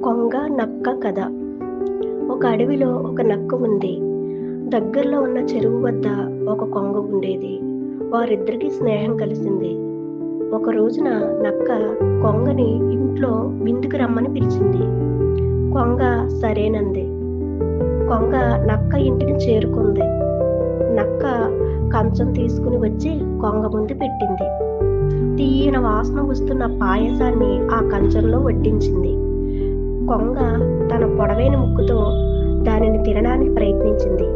కొంగ, నక్క కథ. ఒక అడవిలో ఒక నక్క ఉంది. దగ్గరలో ఉన్న చెరువు వద్ద ఒక కొంగ ఉండేది. వారిద్దరికీ స్నేహం కలిసింది. ఒక రోజున నక్క కొంగని ఇంట్లో విందుకు రమ్మని పిలిచింది. కొంగ సరేనంది. కొంగ నక్క ఇంటికి చేరుకుంది. నక్క కంచం తీసుకుని వచ్చి కొంగ ముందు పెట్టింది. తీయన వాసన వస్తున్న పాయసాన్ని ఆ కంచంలో వడ్డించింది. కొంగ తన పొడవైన ముక్కుతో దానిని తినడానికి ప్రయత్నించింది.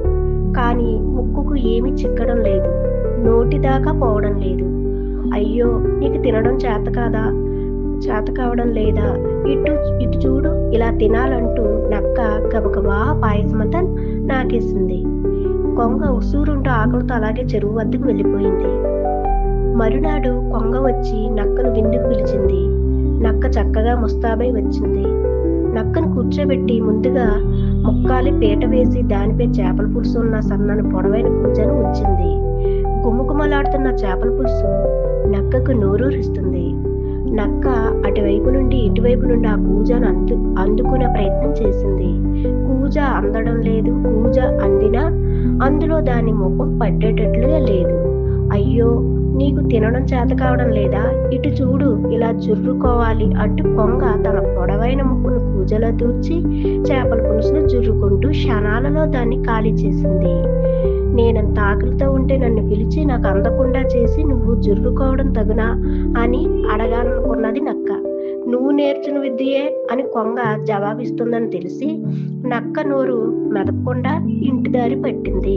కానీ ముక్కుకు ఏమీ చిక్కడం లేదు, నోటిదాకా పోవడం లేదు. అయ్యో, నీకు తినడం చేత కావడం లేదా? ఇటు ఇటు చూడు, ఇలా తినాలంటూ నక్క గబగబా పాయసమంతా నాకేసింది. కొంగ ఉసూరుంటూ ఆకలితో అలాగే చెరువు వద్దకు వెళ్ళిపోయింది. మరునాడు కొంగ వచ్చి నక్కను విందుకు పిలిచింది. నక్క చక్కగా ముస్తాబై వచ్చింది. నక్కను కూర్చోబెట్టి ముందుగా ముక్కాలి పీట వేసి దానిపై చేపల పులుసు ఉన్న సన్నని పొడవైన కూజను ఉంచింది. గుమగుమలాడుతున్న చేపల పులుసు నక్కకు నోరూరిస్తుంది. నక్క అటువైపు నుండి ఇటువైపు నుండి ఆ కూజను అందుకునే ప్రయత్నం చేసింది. కూజ అందడం లేదు. కూజ అందినా అందులో దాని ముఖం పట్టేటట్లుగా లేదు. అయ్యో, నీకు తినడం చేత కావడం లేదా? ఇటు చూడు, ఇలా జుర్రుకోవాలి అంటూ కొంగ తన పొడవైన ముక్కును కూజలో దూర్చి చేపల పులుసును జుర్రుకుంటూ క్షణాలలో దాన్ని ఖాళీ చేసింది. నేనంత ఆకలితో ఉంటే నన్ను పిలిచి నాకు అందకుండా చేసి నువ్వు జుర్రుకోవడం తగునా అని అడగాలనుకున్నది నక్క. నువ్వు నేర్చిన విద్యే అని కొంగ జవాబిస్తుందని తెలిసి నక్క నోరు మెదపకుండా ఇంటి దారి పట్టింది.